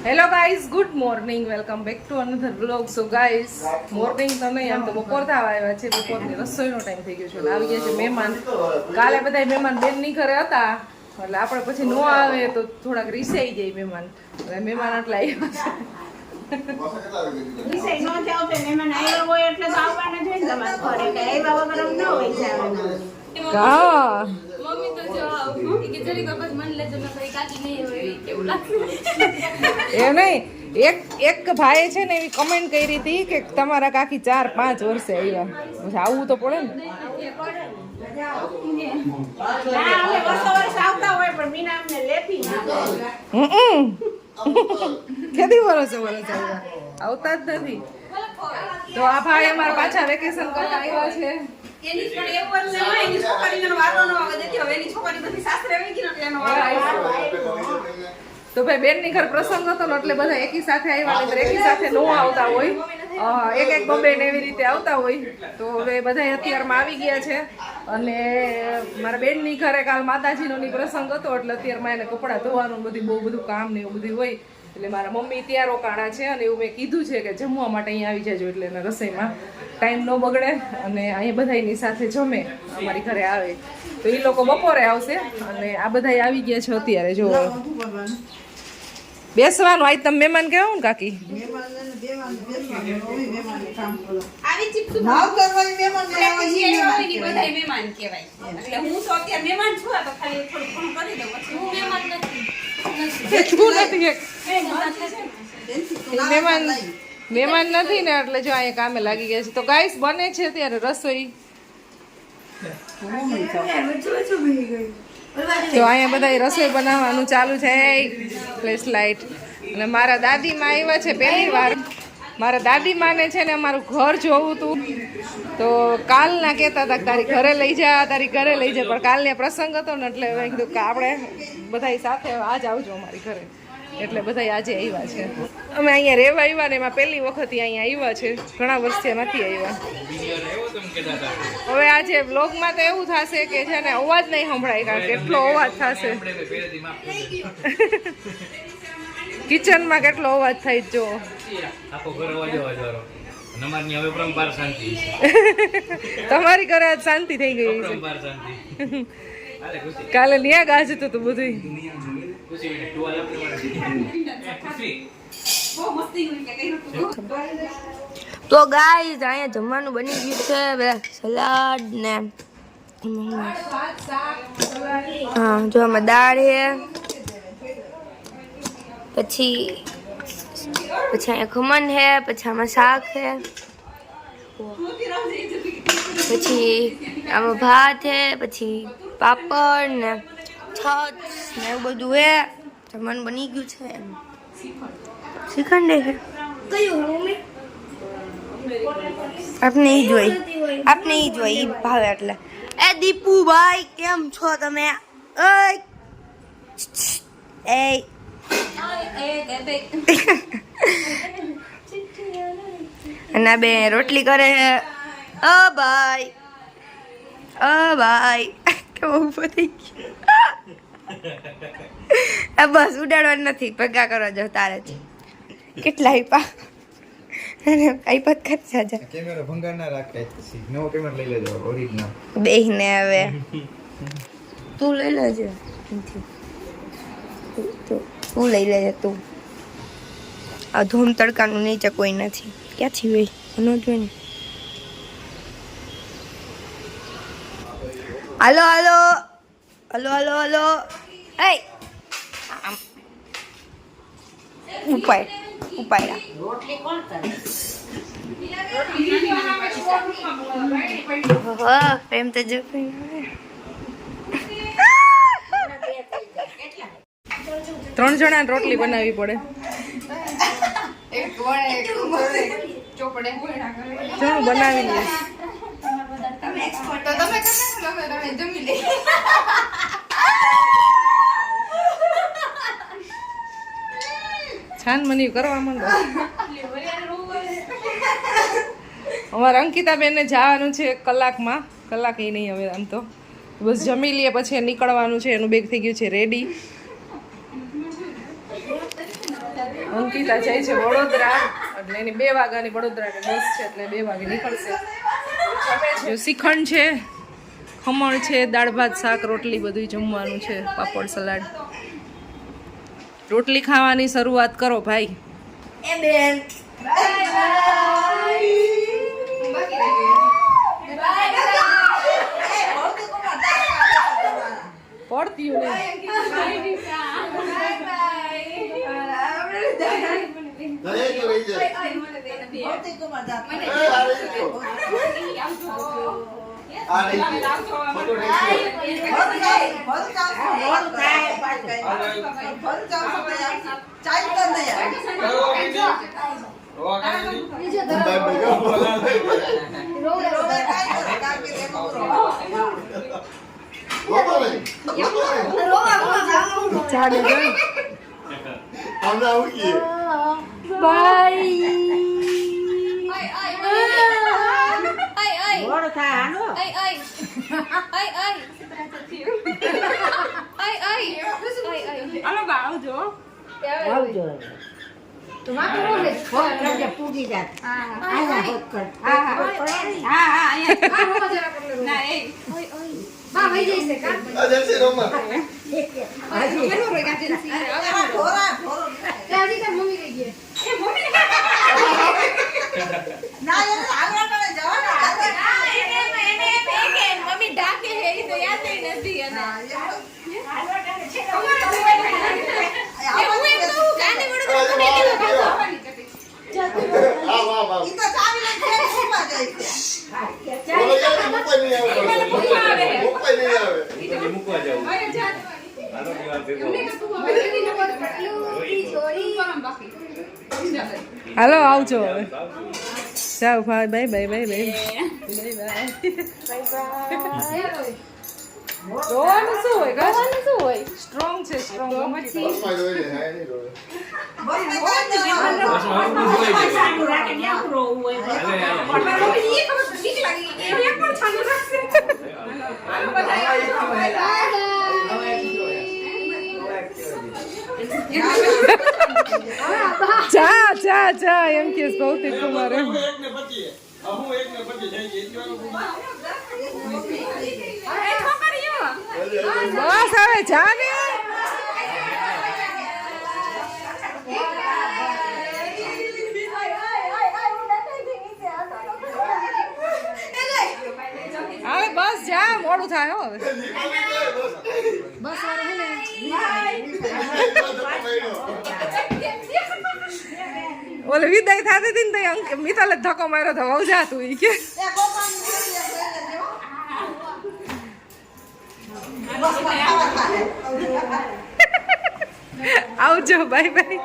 Hello guys, good morning, welcome back to another vlog. So guys, morning તો નહીં, આમ તો બપોર થવા આવ્યા છે. બપોરની રસોઈનો ટાઈમ થઈ ગયો છે. આવી ગયા છે મહેમાન. કાલે બધા મહેમાન બેનની ઘરે હતા, એટલે આપણે પછી ન આવે તો થોડાક રીસાઈ જાય મહેમાન. એટલે મહેમાન આટલા આવ્યા છે. હા, એમ નહીં, એક ભાઈએ છે ને એવી કમેન્ટ કરી હતી કે તમારા કાકી 4-5 વર્ષે આવ્યા. પછી આવવું તો પડે ને. કેટલી વર્ષે આવ્યા, આવતા જ નથી. તો આ ભાઈ અમારા પાછા વેકેશન કરતા આવ્યા છે. તો ભાઈ બેન ની ઘર પ્રસંગ હતો ને એટલે બધા એકી સાથે આવ્યા, એકી સાથે નો આવતા હોય, એક બબે ને એવી રીતે આવતા હોય. તો હવે બધા અત્યારમાં આવી ગયા છે. અને મારા બેન ની ઘરે કાલ માતાજીનો ની પ્રસંગ હતો, એટલે અત્યારમાં એને કપડાં ધોવાનું બહુ બધું કામ ને એવું બધું હોય. એટલે મારા મમ્મી ત્યાં રોકાણા છે અને એવું મેં કીધું છે કે જમવા માટે અહીંયા આવી જજો, એટલે એના રસોઈમાં ટાઈમ ન બગડે અને અહીંયા બધાની સાથે જમે, અમારી ઘરે આવે. તો એ લોકો બપોરે આવશે અને આ બધા આવી ગયા છે અત્યારે. જો બેસવાનું આજ તમે મહેમાન કહેવો ને કાકી, મહેમાન નથી ને એટલે જો અહીંયા કામે લાગી ગયા છે. તો ગાઈસ બને છે અત્યારે રસોઈ. તો અહીંયા બધા રસોઈ બનાવવાનું ચાલુ છે. Flash light. અને મારા દાદીમાં આવ્યા છે પહેલી વાર. મારા દાદીમાને છે ને અમારું ઘર જોવું હતું, તો કાલના કહેતા હતા તારી ઘરે લઈ જા, તારી ઘરે લઈ જા. પણ કાલને પ્રસંગ હતો ને એટલે મેં કીધું કે આપણે બધા સાથે આજ આવજો અમારી ઘરે. એટલે બધા આજે આવ્યા છે. અમે અહીંયા રહેવા આવ્યા ને એમાં પહેલી વખત અહીંયા આવ્યા છે, ઘણા વર્ષથી નથી આવ્યા. હવે આજે વ્લોગમાં તો એવું થશે કે છે ને અવાજ નહીં સંભળાય, કારણ કે કેટલો અવાજ થશે. કિચનમાં કેટલો અવાજ થાય જો. તમારી ઘરે આજ શાંતિ થઈ ગઈ છે. કાલે ન્યા ગાજતું હતું બધું. તો ગાઈઝ અહીંયા જમવાનું બની ગયું છે. સલાડ ને હા જો આમાં દાળ છે, પછી અહીંયા ખમણ છે, પછી આમાં શાક છે, પછી આમાં ભાત છે, પછી પાપડ ને છાશ ને એવું બધું છે. જમવાનું બની ગયું છે. શ્રીખંડ છે આપને ઈ જોઈ ઈ ભાવે. એટલે એ દીપુભાઈ કેમ છો તમે? અને બે રોટલી કરે છે. ભાઈ કેવું ઉભો થઈ ગયો. બસ ઉડાડવા નથી, ભેગા કરવા જો તારે જ. કેટલા આપ્યા ખર્ચા જા. કેમેરા ભંગાર ના રાખે, પછી નવો કેમેરા લઈ લેજો ઓરિજિનલ. બેહને હવે તું લઈ લેજે, તું લઈ લેજે તું. આ ધૂમ તડકાનું નીચે કોઈ નથી, ક્યાંથી હોય ન જોઈ ને. હાલો હાલો હલો હલો હલો. એ ઉપાડ્યા. પ્રેમ તો જો 3 જણાને રોટલી બનાવવી પડે. જણું બનાવી લે. છાન મની કરવા માંડો. અમારા અંકિતાબેનને જવાનું છે કલાકમાં, કલાક એ નહીં હવે આમ તો. બસ જમી લઈએ પછી નીકળવાનું છે. એનું બેગ થઈ ગયું છે રેડી. અંકિતા જાય છે વડોદરા, એટલે એની 2 વાગ્યાની વડોદરાની બસ છે, એટલે 2 વાગે નીકળશે. શ્રીખંડ છે, ખમણ છે, દાળ ભાત શાક રોટલી બધું જમવાનું છે, પાપડ સલાડ. રોટલી ખાવાની શરૂઆત કરો ભાઈ. એ બેન પડતી નહીં. હાલો આવજો હવે. જાઓ ભાઈ, bye bye bye bye bye. રોવાનું શું હોય? ગાવાનું શું હોય? સ્ટ્રોંગ છે, સ્ટ્રોંગ. જા જા જા એમ કે ભૌતિક કુમાર એમ. બસ હવે જા ને. હવે બસ જા, મોડું થાય હો હવે. બસ ઓલે વિદાય થતી હતી ને તો મિતાલે ધક્કો માર્યો તો વહુ જા તું ઈ કે. આવજો, બાય બાય.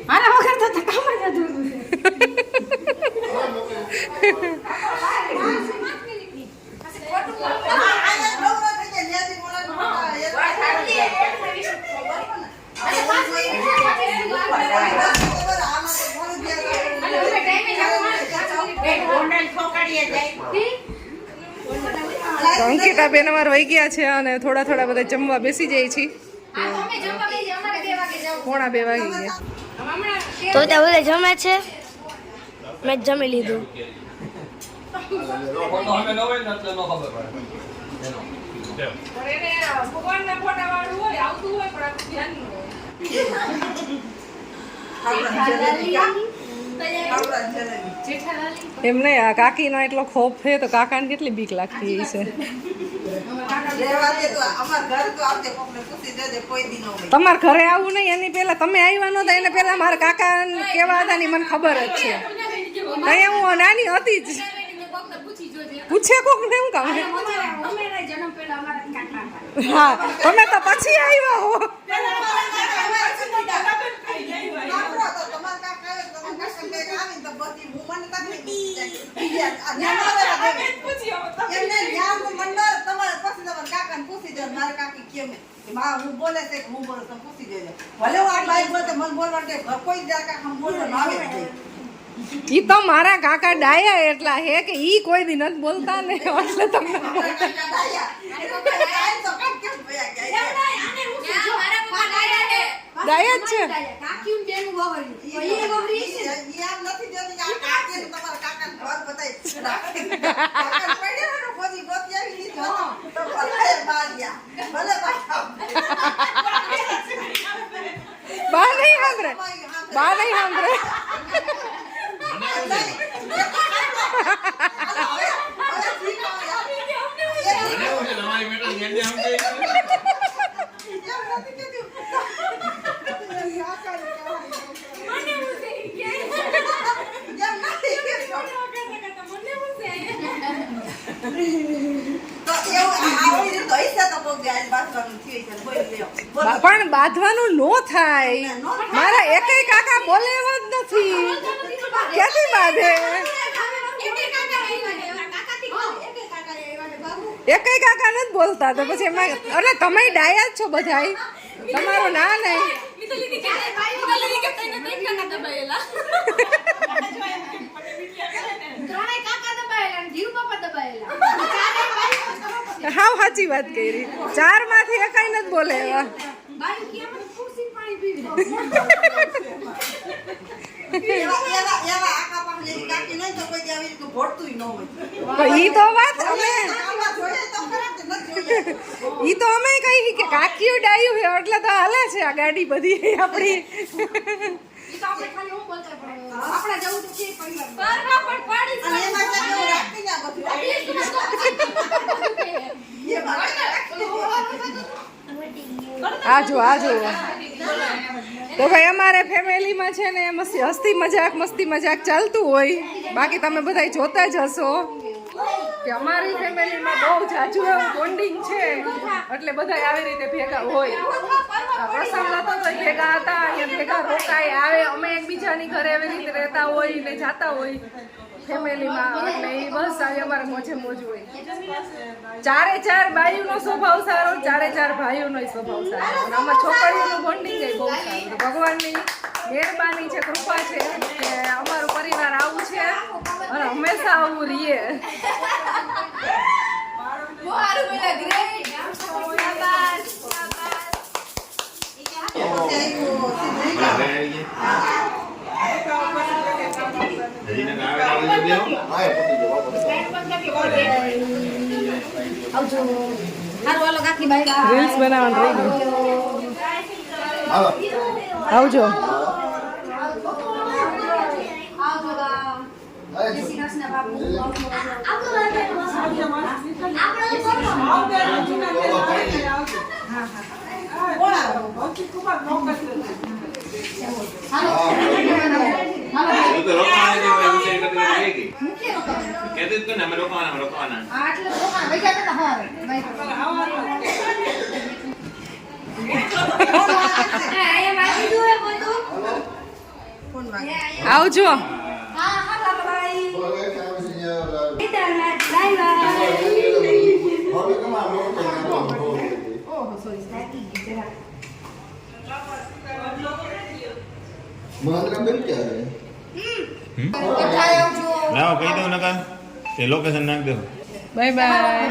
મારા વગર તો કામ જ અધૂરું છે. અંકિતા બેન અમાર વહી ગયા છે અને થોડા થોડા બધા જમવા બેસી જાય છે. 1:45 વાગી ગયા. તો ત્યાં બધા જમે છે, મેં જમી લીધું. એમ નહીં, આ કાકીનો એટલો ખોફ છે તો કાકાને કેટલી બીક લાગતી છે. તમારા ઘરે આવું નહીં એની પેલા તમે આવ્યા નહોતા એને પેલા મારા કાકા કેવા હતા ની મને ખબર જ છે. અહીંયા હું નાની હતી જ. પૂછે કોક ને એમ કામ. હા તમે તો પછી આવ્યા હો. મને બોલે છે કે હું બોલું તો પૂછી દેજો ભલે હું આ બાઈક બોલતે મને બોલવા દે કોઈ જાકા હમ બોલવા આવે જ નહીં ઈ તો મારા કાકા ડાયા એટલા હે કે ઈ કોઈ દી નથી બોલતા ને એટલે તમને ડાયા જ છે બા નહીં સાંભળે બા નહીં સાંભળે પણ બાંધવાનું નો થાય મારા એકેય કાકા બોલે એવા જ નથી ક્યાંથી બાંધે એકેય કાકા નથી બોલતા તો પછી એમાં એટલે તમે ડાયા જ છો બધાય તમારું ના નહીં હાવ સાચી વાત કરી 4 માંથી એકાઈ નથી બોલે એવા ઈ તો વાત અમે ઈ તો અમે કહી કે કાકીઓ ડાયું છે એટલે તો હાલે છે આ ગાડી બધી આપણી આજો તો ભાઈ અમારે ફેમિલીમાં છે ને હસ્તી મસ્તી મજાક ચાલતું હોય બાકી તમે બધા જોતા જ હશો કે અમારી ફેમિલીમાં બહુ જાજુ એવું બોન્ડિંગ છે એટલે બધા આવી રીતે ભેગા હોય પ્રસંગ હતો તો ભેગા હતા અહીંયા ભેગા રોકાય આવે અમે એકબીજાની ઘરે એવી રીતે રહેતા હોય ને જાતા હોય ફેમિલીમાં એટલે એ બસ આવી અમારે મોજે મોજ હોય 4 બાઈઓનો સ્વભાવ સારો 4 ભાઈઓનો સ્વભાવ સારો અને આમાં છોકરીઓનું બોન્ડિંગ બહુ સારું ભગવાનની મહેરબાની છે કૃપા છે કે અમારું પરિવાર આવું છે અને હંમેશા આવું રહીએ રીલ્સ બનાવવાનું રહી ગયું આવજો આવજો લાવો કહી દઉં નકા તે લોકેશન નાખ દો બાય બાય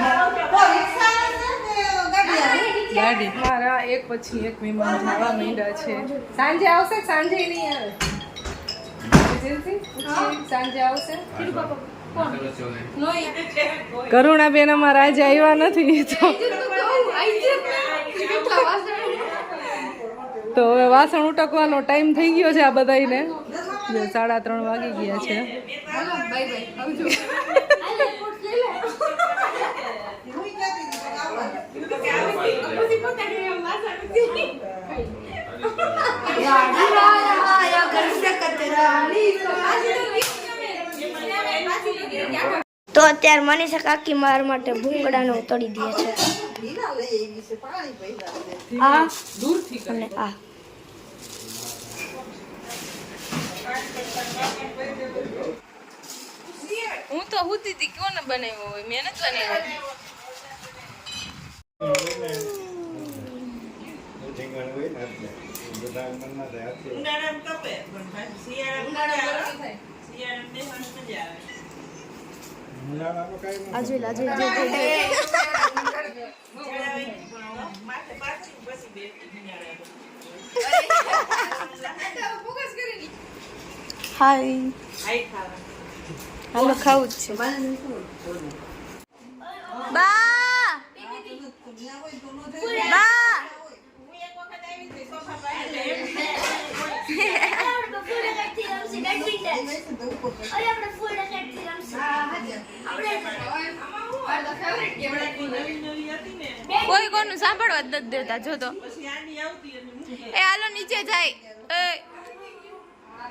ગાડી મારા એક પછી એક મહેમાન જવા માંડ્યા છે સાંજે આવશે સાંજે નહીં આવે સાંજે આવશે કરુણાબેન અમારા આજે આવ્યા નથી તો હવે વાસણ ઉટકવાનો ટાઈમ થઈ ગયો છે આ બધાને 3:30 વાગી ગયા છે તો અત્યારે મનીષા કાકી મારા માટે ભૂંગળાનો તળી દે છે આ દૂરથી અને આ હું તો હુતી હતી કોને બનાવ્યો હોય મેં નથી બનાવ્યો ઉનાળામાં કપે પણ પાછું શિયાળામાં શિયાળામાં મજા આવે આજુ માથે પાછી પછી બેસી ઉનાળામાં હાય આઈ ખાવા હાલો ખાવું જ છે બા બા હું એક વખત આવી હતી સોફા પાસે નવી નવી હતી ને કોઈ કોનું સાંભળવા જ નથી દેતા જો તો પછી આની આવતી અને મૂકી એ હાલો નીચે જાય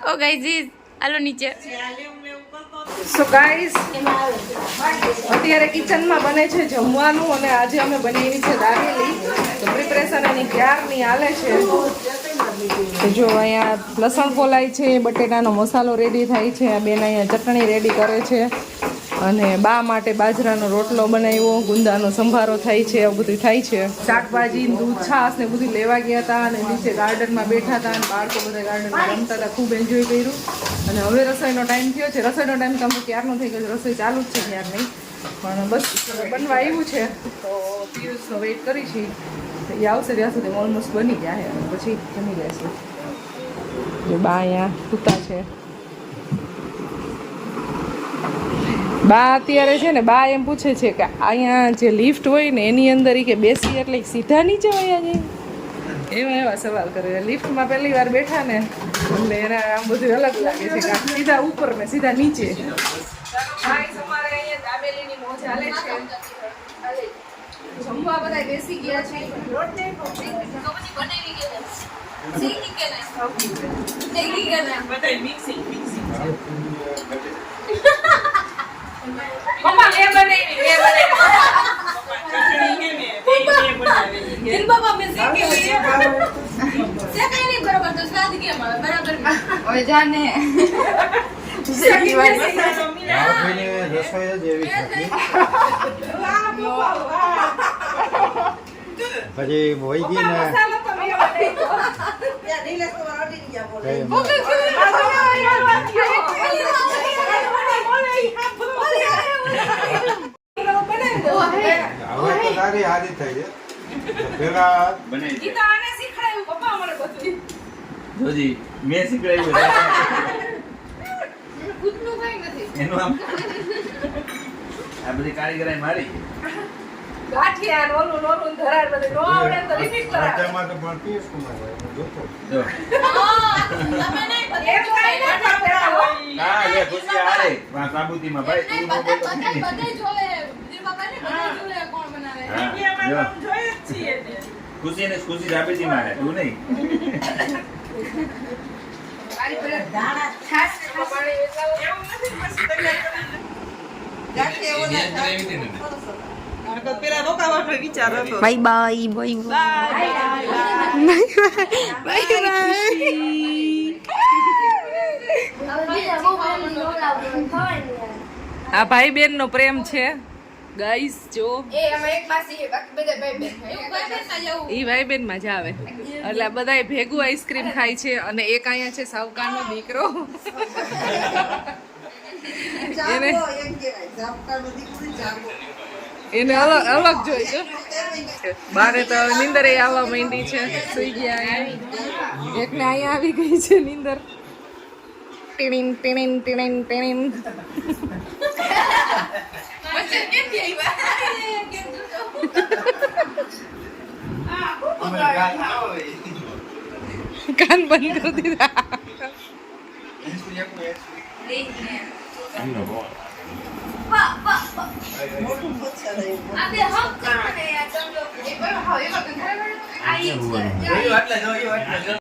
ઓ ગાઈઝ હાલો નીચે આ લેવું લેવું કરતો હતો. સો ગાઈસ અત્યારે કિચનમાં બને છે જમવાનું અને આજે અમે બનાવી છે દાબેલી તો પ્રિપરેશન એની ક્યારની હાલે છે તો જો અહીંયા લસણ ફોલાય છે બટેટાનો મસાલો રેડી થાય છે આ બેન અહીંયા ચટણી રેડી કરે છે અને બા માટે બાજરાનો રોટલો બનાવ્યો ગુંદાનો સંભારો થાય છે એવું બધું થાય છે શાકભાજી દૂધ છાશ ને બધું લેવા ગયા હતા અને નીચે ગાર્ડનમાં બેઠા હતા અને બાળકો બધા ગાર્ડનમાં રમતા હતા ખૂબ એન્જોય કર્યું અને હવે રસોઈનો ટાઈમ થયો છે રસોઈનો ટાઈમ તો અમે ક્યારનો થઈ ગયો છે રસોઈ ચાલુ જ છે ક્યાર નહીં પણ બસ બનવા આવ્યું છે તો પિયુષનો વેઇટ કરી છે એ આવશે ત્યાં સુધી ઓલમોસ્ટ બની ગયા છે અને પછી જમી લેશે જો બા અહીંયા સૂતા છે બા અત્યારે છે ને બા એમ પૂછે છે કે અહીંયા જે લિફ્ટ હોય ને એની અંદર ઈ કે બેસી એટલે સીધા નીચે વયા જાય એવા સવાલ કરે લિફ્ટમાં પહેલી વાર બેઠા ને એટલે એને આમ બધું અલગ લાગે છે કે સીધા ઉપર ને સીધા નીચે અમારે અહીંયા દાબેલીની મોજ હાલે છે જમવા બધા બેસી ગયા છે બધાય મિક્સિંગ મિક્સિંગ મમ્મા મેં બનાવી ચટણી કે મેં બનાવેલી દિલ બાબા મેં શીખી સે કઈ નહીં બરોબર તો સ્વાદ કેમ આવે બરાબર ઓય જાને મસાલો મિલા રસોઈ જ એવી છે પછી વહી ગઈ ને મસાલો તો મેં બનાવ્યો ત્યાં નીલેશ તો અડી ગયા બોલે કઈ હવે તો તારી આદત થઈ છે પેલા ઈ તો આને શીખડાયું પપ્પા મને બધું જોજી મેં શીખવાડ્યું ખુદનું કઈ નથી એનું આમ આ બધી કારીગરાઈ મારી ગાંઠિયા ને ઓલું નોલું ધરાડ બધું નો આવડે તો રિપીટ કરાવે ખર્ચામાં તો પણ પિયુષ કુમાર હોય હું જોતો જો તમે નહીં એ તો કઈ ના કરતા હોય હા લે ખુશી આરે વા સાબુતીમાં ભાઈ તું નો બોલો બધે જોવે દિલ બાબા ને બધે જોવે કોણ બનાવે હા ઇન્ડિયામાં જો તો જોઈએ જ છીએ ને ખુશી ને ખુશી સાબુતીમાં હે તું નહીં દાણા ખાસ પાણી વેચાવું એવું નથી પછી તૈયાર કરીને ગાંઠિયા ઓલા આ તો પેલા રોકાવાનો વિચાર હતો બાય બાય બાય બાય આ ભાઈ બેન નો પ્રેમ છે ગાઈસ જો એ અમે એક માસી છે બાકી બધા ભાઈ બેન એવું ભાઈ બેન ના જવું ઈ ભાઈ બેન માં જ આવે એટલે આ બધાય ભેગું આઈસ્ક્રીમ ખાય છે અને એક અહીંયા છે સાવકાનો દીકરો જાગો એમ કહેવાય જાપકાનો દીકરો જાગો એને અલગ અલગ જોઈજો બારે તો હવે નીંદર એ આવવા માંડી છે સુઈ ગયા અહીંયા એકને અહીંયા આવી ગઈ છે નીંદર ટીણીન ટીણીન ટીણીન ટીણીન વચ્ચે કેમ ગઈ કાન બંધ કરી દીધા મોટું પથ્થર આવ્યું આ બે હક કરવાને યાર ચંદો એ ભાઈ હવે વખત આ ઈ છે આટલા જો